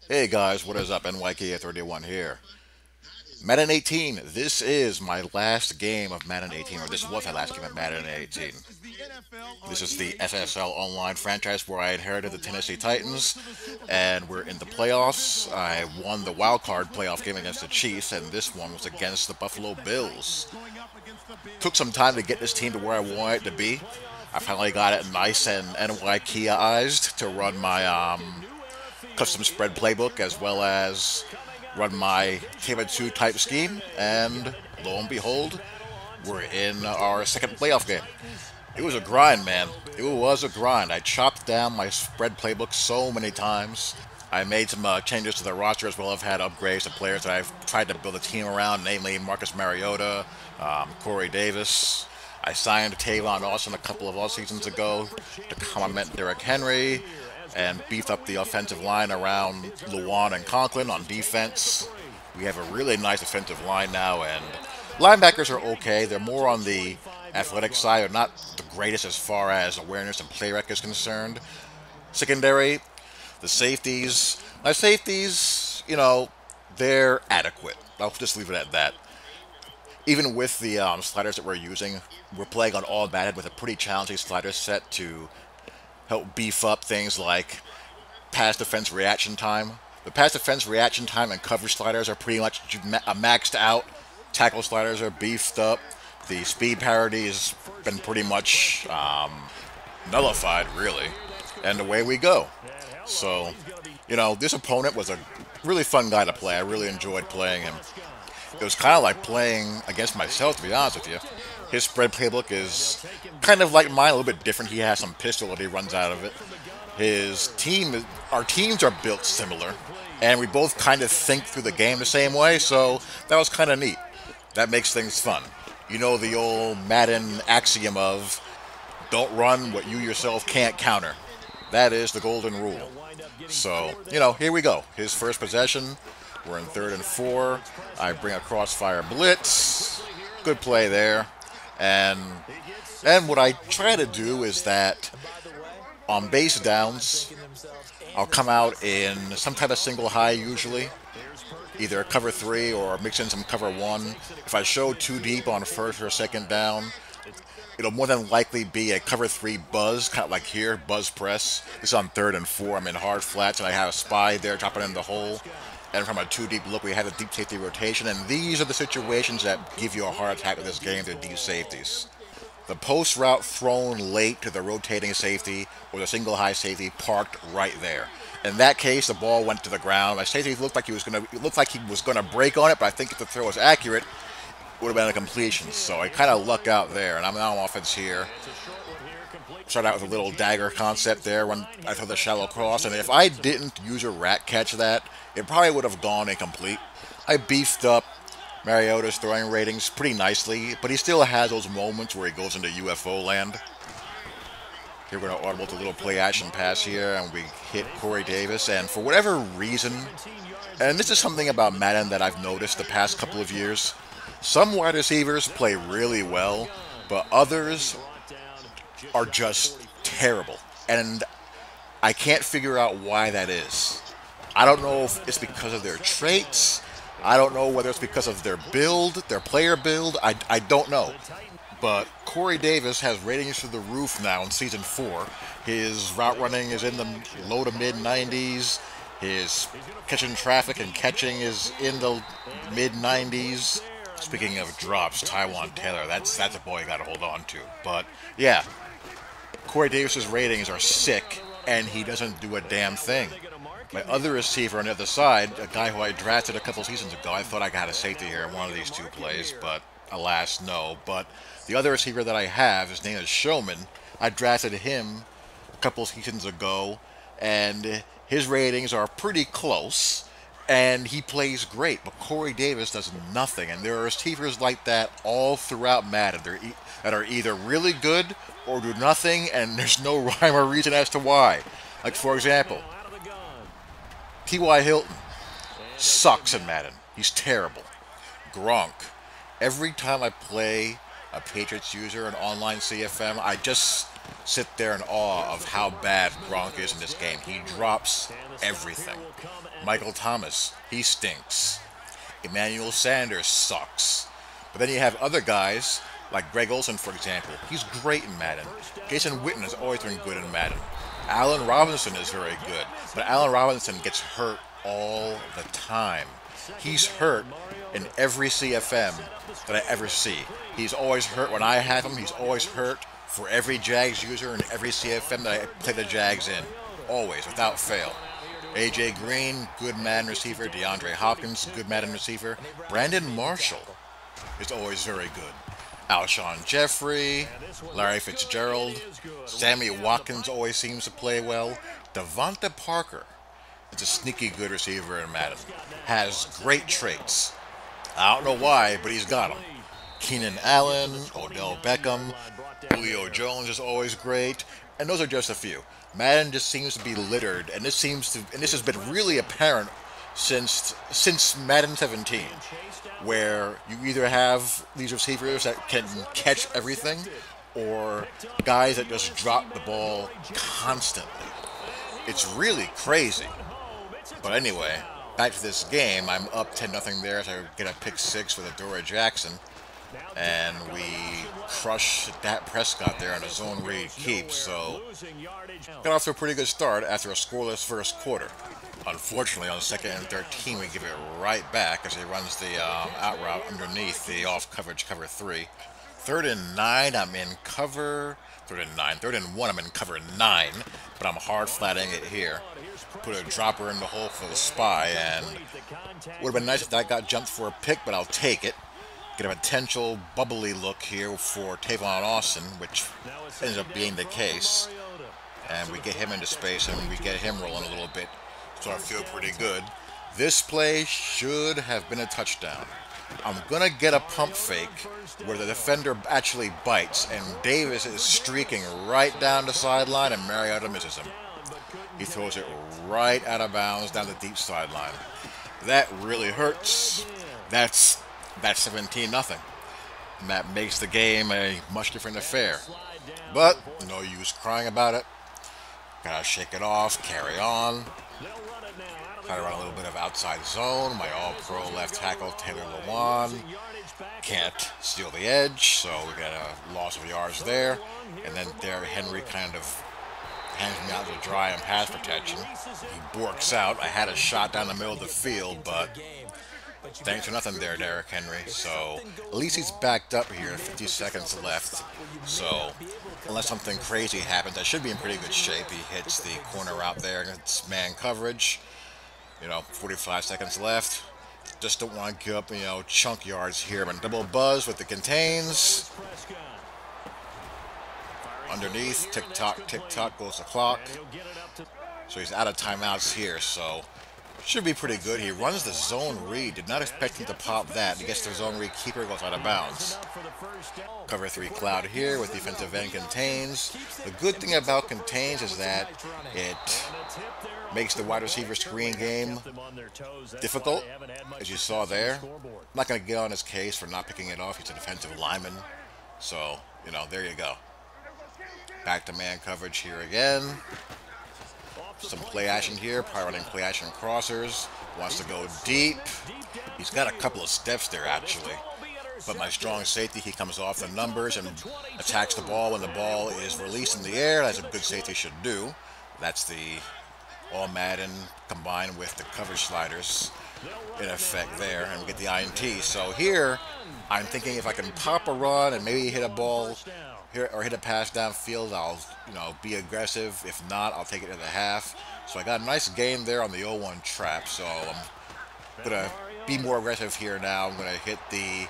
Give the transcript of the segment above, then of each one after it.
Hey guys, what is up? NYK31 here. Madden 18. This is my last game of Madden 18, or this was my last game of Madden 18. This is the SSL Online franchise where I inherited the Tennessee Titans, and we're in the playoffs. I won the wild card playoff game against the Chiefs, and this one was against the Buffalo Bills. Took some time to get this team to where I want it to be. I finally got it nice and NYKized to run my custom spread playbook as well as run my Table 2 type scheme, and lo and behold, we're in our second playoff game. It was a grind, man. It was a grind. I chopped down my spread playbook so many times. I made some changes to the roster as well. I've had upgrades to players that I've tried to build a team around, namely Marcus Mariota, Corey Davis. I signed Tavon Austin a couple of off seasons ago to complement Derrick Henry and beef up the offensive line around Luan and Conklin on defense. We have a really nice offensive line now, and linebackers are okay. They're more on the athletic side. They're not the greatest as far as awareness and play rec is concerned. Secondary, the safeties. My safeties, they're adequate. I'll just leave it at that. Even with the sliders that we're using, we're playing on all Madden with a pretty challenging slider set to help beef up things like pass defense reaction time. The pass defense reaction time and coverage sliders are pretty much maxed out. Tackle sliders are beefed up. The speed parity has been pretty much nullified, really. And away we go. So, this opponent was a really fun guy to play. I really enjoyed playing him. It was kind of like playing against myself, to be honest with you. His spread playbook is kind of like mine, a little bit different. He has some pistol that he runs out of it. Our teams are built similar, and we both kind of think through the game the same way, so that was kind of neat. That makes things fun. You know the old Madden axiom of don't run what you yourself can't counter. That is the golden rule. So, here we go. His first possession. We're in 3rd and 4. I bring a crossfire blitz. Good play there. And what I try to do is that on base downs, I'll come out in some type of single high usually, either cover 3 or mix in some cover 1. If I show too deep on 1st or 2nd down, it'll more than likely be a cover 3 buzz, kind of like here, buzz press. This is on 3rd and 4. I'm in hard flats, and I have a spy there dropping in the hole. And from a 2 deep look, we have a deep safety rotation, and these are the situations that give you a heart attack with this game, the deep safeties. The post route thrown late to the rotating safety or the single high safety parked right there. In that case, the ball went to the ground. My safety looked like he was gonna break on it, but I think if the throw was accurate, it would have been a completion. So I kind of luck out there, and I'm now on offense here. Start out with a little dagger concept there when I throw the shallow cross, and if I didn't use a rat catch that, it probably would have gone incomplete. I beefed up Mariota's throwing ratings pretty nicely, but he still has those moments where he goes into UFO land. Here we're going to audible to a little play action pass here, and we hit Corey Davis, and for whatever reason, and this is something about Madden that I've noticed the past couple of years, some wide receivers play really well, but others are just terrible. And I can't figure out why that is. I don't know if it's because of their traits. I don't know whether it's because of their build, their player build. I don't know. But Corey Davis has ratings through the roof now in Season 4. His route running is in the low to mid 90s. His catching traffic and catching is in the mid 90s. Speaking of drops, Tywan Taylor, that's a boy you got to hold on to. But yeah, Corey Davis's ratings are sick, and he doesn't do a damn thing. My other receiver on the other side, a guy who I drafted a couple seasons ago, I thought I got a safety here in one of these 2 plays, but alas, no. But the other receiver that I have, his name is Showman. I drafted him a couple seasons ago, and his ratings are pretty close, and he plays great. But Corey Davis does nothing, and there are receivers like that all throughout Madden that are either really good or do nothing, and there's no rhyme or reason as to why. Like, for example, T.Y. Hilton sucks in Madden. He's terrible. Gronk. Every time I play a Patriots user in online CFM, I just sit there in awe of how bad Gronk is in this game. He drops everything. Michael Thomas, he stinks. Emmanuel Sanders sucks. But then you have other guys, like Greg Olson, for example. He's great in Madden. Jason Witten has always been good in Madden. Allen Robinson is very good, but Allen Robinson gets hurt all the time. He's hurt in every CFM that I ever see. He's always hurt when I have him. He's always hurt for every Jags user in every CFM that I play the Jags in. Always, without fail. A.J. Green, good Madden receiver. DeAndre Hopkins, good Madden receiver. Brandon Marshall is always very good. Alshon Jeffrey, Larry Fitzgerald, Sammy Watkins always seems to play well. Devonta Parker is a sneaky good receiver in Madden. Has great traits. I don't know why, but he's got them. Keenan Allen, Odell Beckham, Julio Jones is always great, and those are just a few. Madden just seems to be littered, and this has been really apparent since Madden 17, where you either have these receivers that can catch everything, or guys that just drop the ball constantly. It's really crazy. But anyway, back to this game. I'm up 10-0 there as I get a pick six with Adora Jackson. And we crush Dak Prescott there on a zone read keep. So got off to a pretty good start after a scoreless first quarter. Unfortunately, on second and 13, we give it right back as he runs the out route underneath the off coverage cover 3. 3rd and 9, I'm in cover. 3rd and 9. 3rd and 1, I'm in cover 9, but I'm hard flatting it here. Put a dropper in the hole for the spy, and would have been nice if that got jumped for a pick, but I'll take it. Get a potential bubbly look here for Tavon Austin, which ends up being the case. And we get him into space, and we get him rolling a little bit, so I feel pretty good. This play should have been a touchdown. I'm going to get a pump fake where the defender actually bites, and Davis is streaking right down the sideline, and Mariota misses him. He throws it right out of bounds down the deep sideline. That really hurts. That's 17-0. And that makes the game a much different affair. But no use crying about it. Gotta shake it off, carry on. Try to run a little bit of outside zone. My all-pro left tackle, Taylor Lewan, can't steal the edge, so we got a loss of yards there. And then Derrick Henry kind of hands me out to dry in pass protection. He borks out. I had a shot down the middle of the field, but thanks for nothing there, Derrick Henry. So at least he's backed up here, 50 seconds left. So unless something crazy happens, I should be in pretty good shape. He hits the corner out there against man coverage. 45 seconds left. Just don't want to give up, chunk yards here. I'm in double buzz with the contains. Underneath, tick-tock goes the clock. So he's out of timeouts here, so should be pretty good. He runs the zone read. Did not expect him to pop that. He gets the zone read keeper, goes out of bounds. Cover 3 cloud here with defensive end contains. The good thing about contains is that it makes the wide receiver screen game difficult, as you saw there. I'm not going to get on his case for not picking it off. He's a defensive lineman. So, there you go. Back to man coverage here again. Some play action here, probably running play action crossers. Wants to go deep. He's got a couple of steps there, actually. But my strong safety, he comes off the numbers and attacks the ball when the ball is released in the air, as a good safety should do. That's the all Madden combined with the coverage sliders in effect there, and we get the INT. So here, I'm thinking if I can pop a run and maybe hit a ball here or hit a pass downfield, I'll be aggressive. If not, I'll take it to the half. So I got a nice gain there on the 0-1 trap. So I'm gonna be more aggressive here now. I'm gonna hit the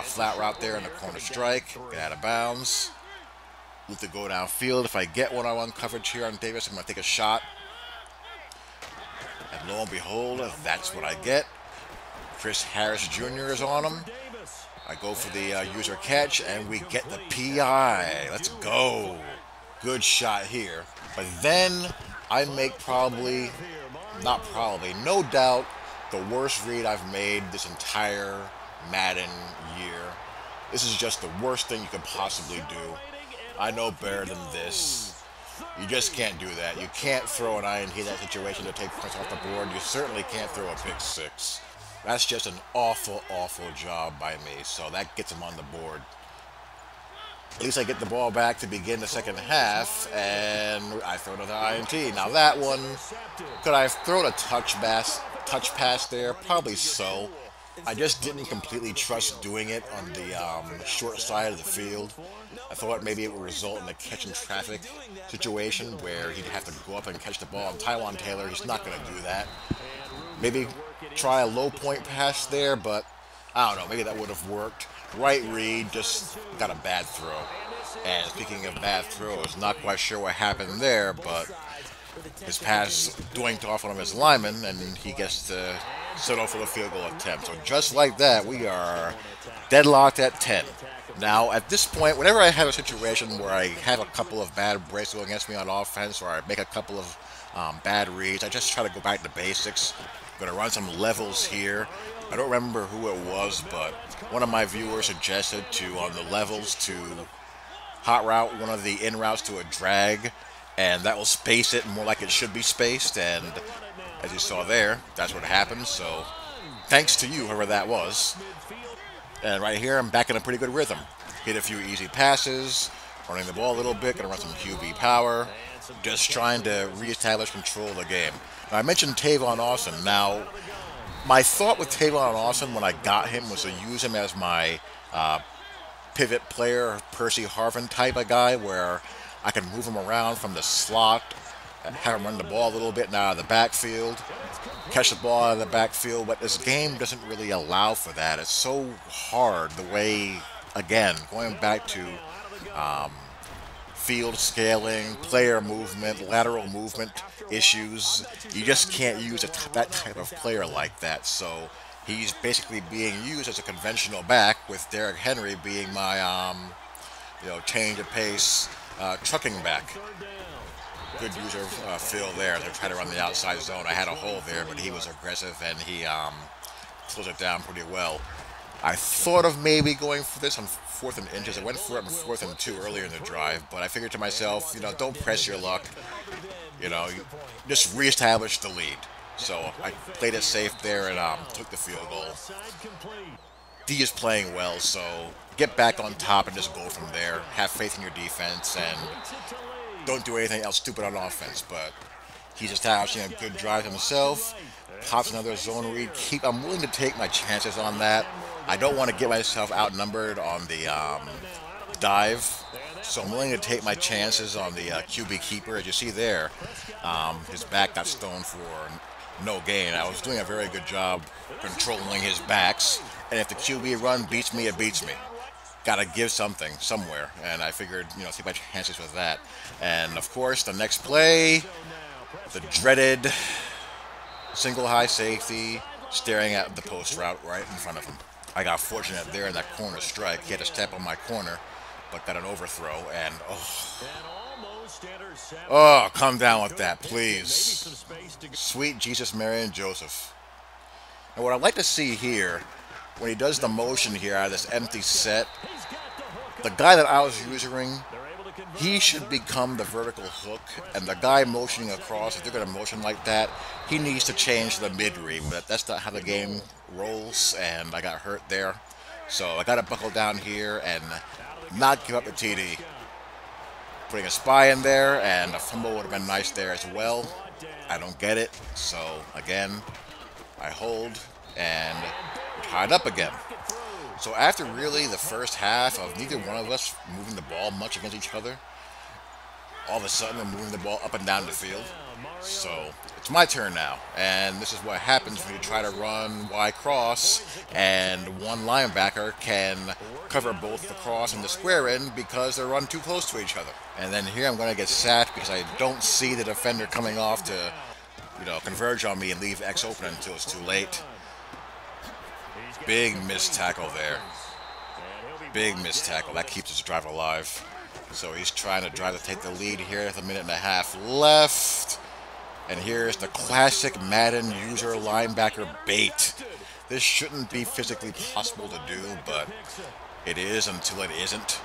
flat route there in the corner strike, get out of bounds, look to go downfield. If I get one-on-one coverage here on Davis, I'm gonna take a shot. And lo and behold, that's what I get. Chris Harris Jr. is on him. I go for the user catch, and we get the PI. Let's go. Good shot here. But then I make no doubt, the worst read I've made this entire Madden year. This is just the worst thing you could possibly do. I know better than this. You just can't do that. You can't throw an INT in that situation to take points off the board. You certainly can't throw a pick six. That's just an awful, awful job by me. So that gets him on the board. At least I get the ball back to begin the second half, and I throw another INT. Now that one, could I have thrown a touch pass there? Probably so. I just didn't completely trust doing it on the short side of the field. I thought maybe it would result in a catch and traffic situation where he'd have to go up and catch the ball. And Tywon Taylor, he's not going to do that. Maybe try a low point pass there, but I don't know, maybe that would have worked. Right read, just got a bad throw. And speaking of bad throws, not quite sure what happened there, but his pass doinked off one of his linemen, and he gets to settle for the field goal attempt. So just like that, we are deadlocked at 10. Now, at this point, whenever I have a situation where I have a couple of bad breaks going against me on offense, or I make a couple of bad reads, I just try to go back to basics. I'm going to run some levels here. I don't remember who it was, but one of my viewers suggested on the levels to hot route one of the in routes to a drag, and that will space it more like it should be spaced, and as you saw there, that's what happened. So thanks to you, whoever that was. And right here, I'm back in a pretty good rhythm. Hit a few easy passes, running the ball a little bit, gonna run some QB power, just trying to reestablish control of the game. Now, I mentioned Tavon Austin. Now, my thought with Tavon Austin when I got him was to use him as my pivot player, Percy Harvin type of guy, where I can move him around from the slot, have him run the ball a little bit now out of the backfield, catch the ball out of the backfield, but this game doesn't really allow for that. It's so hard the way, again, going back to field scaling, player movement, lateral movement issues, you just can't use that type of player like that. So he's basically being used as a conventional back, with Derrick Henry being my, change of pace, trucking back. Good user Phil there. They're trying to run the outside zone. I had a hole there, but he was aggressive and he closed it down pretty well. I thought of maybe going for this on 4th and inches. I went for it on 4th and 2 earlier in the drive, but I figured to myself, don't press your luck. Just reestablish the lead. So I played it safe there and took the field goal. D is playing well, so get back on top and just go from there. Have faith in your defense and don't do anything else stupid on offense. But he's establishing a good drive himself. Pops another zone read. I'm willing to take my chances on that. I don't want to get myself outnumbered on the dive, so I'm willing to take my chances on the QB keeper. As you see there, his back got stoned for no gain. I was doing a very good job controlling his backs, and if the QB run beats me, it beats me. Got to give something somewhere, and I figured, take my chances with that. And of course, the next play, the dreaded single high safety staring at the post route right in front of him. I got fortunate there in that corner strike. He had to step on my corner, but got an overthrow, and calm down with that, please. Sweet Jesus, Mary, and Joseph. And what I'd like to see here, when he does the motion here out of this empty set, the guy that I was using, he should become the vertical hook, and the guy motioning across, if they're going to motion like that, he needs to change to the mid-read, but that's not how the game rolls, and I got hurt there. So I got to buckle down here and not give up the TD. Putting a spy in there, and a fumble would have been nice there as well. I don't get it, so again, I hold and tied up again. So after really the first half of neither one of us moving the ball much against each other, all of a sudden we're moving the ball up and down the field. So it's my turn now, and this is what happens when you try to run Y cross and one linebacker can cover both the cross and the square in because they're run too close to each other. And then here I'm going to get sacked because I don't see the defender coming off to, converge on me and leave X open until it's too late. Big missed tackle there. Big missed tackle. That keeps his drive alive. So he's trying to drive to take the lead here with 1.5 minutes left. And here's the classic Madden user linebacker bait. This shouldn't be physically possible to do, but it is until it isn't.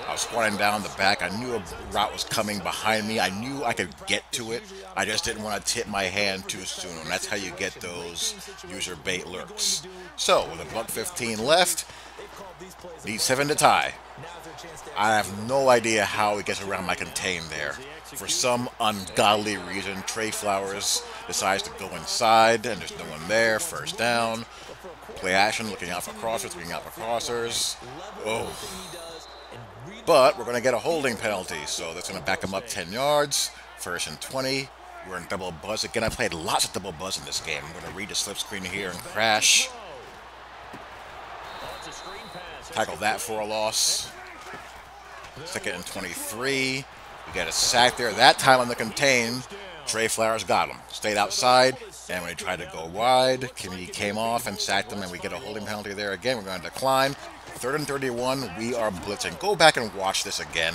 I was squatting down the back. I knew a route was coming behind me. I knew I could get to it. I just didn't want to tip my hand too soon. And that's how you get those user bait lurks. So, with a $1.15 left, need 7 to tie. I have no idea how he gets around my contain there. For some ungodly reason, Trey Flowers decides to go inside, and there's no one there. First down. Play action, looking out for crossers, looking out for crossers. Oh. But we're going to get a holding penalty, so that's going to back him up 10 yards. First and 20. We're in double buzz. Again, I played lots of double buzz in this game. I'm going to read the slip screen here and crash. Tackle that for a loss. Second and 23. We get a sack there. That time on the contain, Trey Flowers got him. Stayed outside, and when he tried to go wide, he came off and sacked him, and we get a holding penalty there again. We're going to decline. Third and 31, we are blitzing. Go back and watch this again.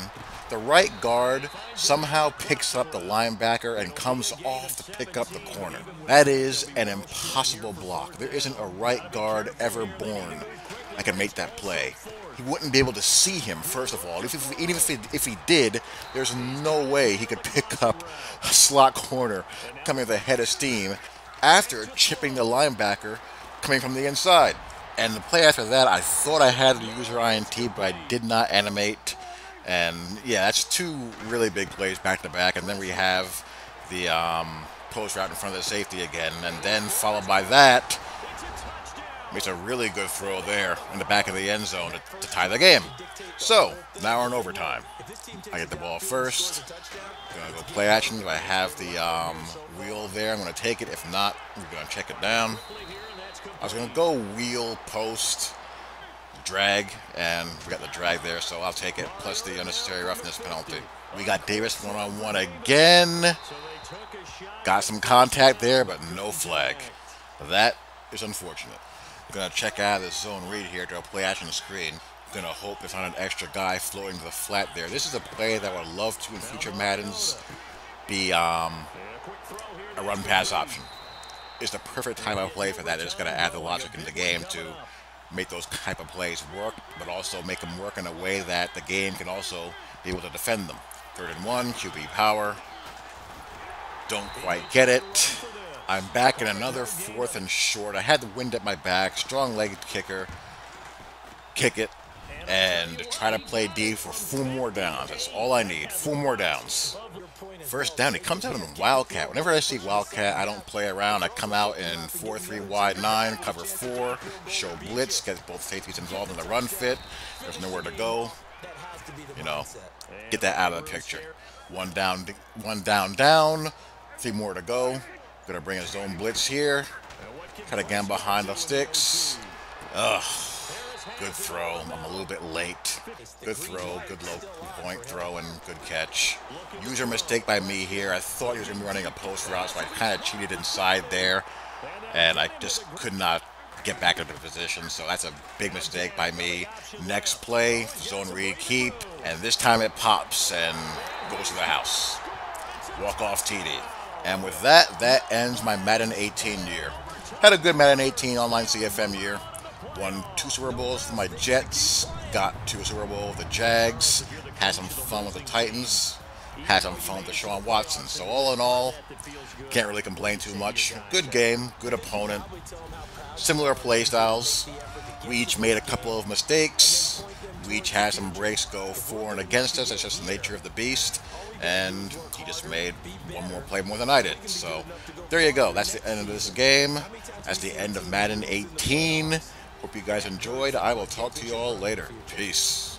The right guard somehow picks up the linebacker and comes off to pick up the corner. That is an impossible block. There isn't a right guard ever born that can make that play. He wouldn't be able to see him, first of all. Even if he did, there's no way he could pick up a slot corner coming with a head of steam after chipping the linebacker coming from the inside. And the play after that, I thought I had the user INT, but I did not animate. And yeah, that's 2 really big plays back to back. And then we have the post route in front of the safety again. And then followed by that, makes a really good throw there in the back of the end zone to tie the game. So, now we're in overtime. I get the ball first. Gonna go play action. Do I have the wheel there? I'm gonna take it. If not, we're gonna check it down. I was gonna go wheel, post, drag, and we got the drag there, so I'll take it, plus the unnecessary roughness penalty. We got Davis one-on-one again. Got some contact there, but no flag. That is unfortunate. I'm going to check out of the zone read here to a play action screen. I'm going to hope there's not an extra guy floating to the flat there. This is a play that I would love to in future Maddens be a run-pass option. It's the perfect time of play for that. It's going to add the logic in the game to make those type of plays work, but also make them work in a way that the game can also be able to defend them. 3rd and 1, QB power. Don't quite get it. I'm back in another 4th and short. I had the wind at my back. Strong-legged kicker. Kick it. And try to play D for 4 more downs. That's all I need. 4 more downs. First down. He comes out in Wildcat. Whenever I see Wildcat, I don't play around. I come out in 4-3 wide 9, cover 4, show blitz, get both safeties involved in the run fit. There's nowhere to go. You know, get that out of the picture. One down, 3 more to go. Gonna bring a zone blitz here. Try to get behind the sticks. Ugh. Good throw. I'm a little bit late. Good throw, good low point throw, and good catch. User mistake by me here. I thought he was going to be running a post route, so I kind of cheated inside there. And I just could not get back into position, so that's a big mistake by me. Next play, zone read, keep, and this time it pops and goes to the house. Walk-off TD. And with that, that ends my Madden 18 year. Had a good Madden 18 online CFM year. Won 2 Super Bowls for my Jets. Got to a Super Bowl with the Jags. Had some fun with the Titans. Had some fun with the Deshaun Watson. So all in all, can't really complain too much. Good game, good opponent. Similar play styles. We each made a couple of mistakes. We each had some breaks go for and against us. That's just the nature of the beast. And he just made one more play more than I did. So there you go. That's the end of this game. That's the end of Madden 18. Hope you guys enjoyed. I will talk to you all later. Peace.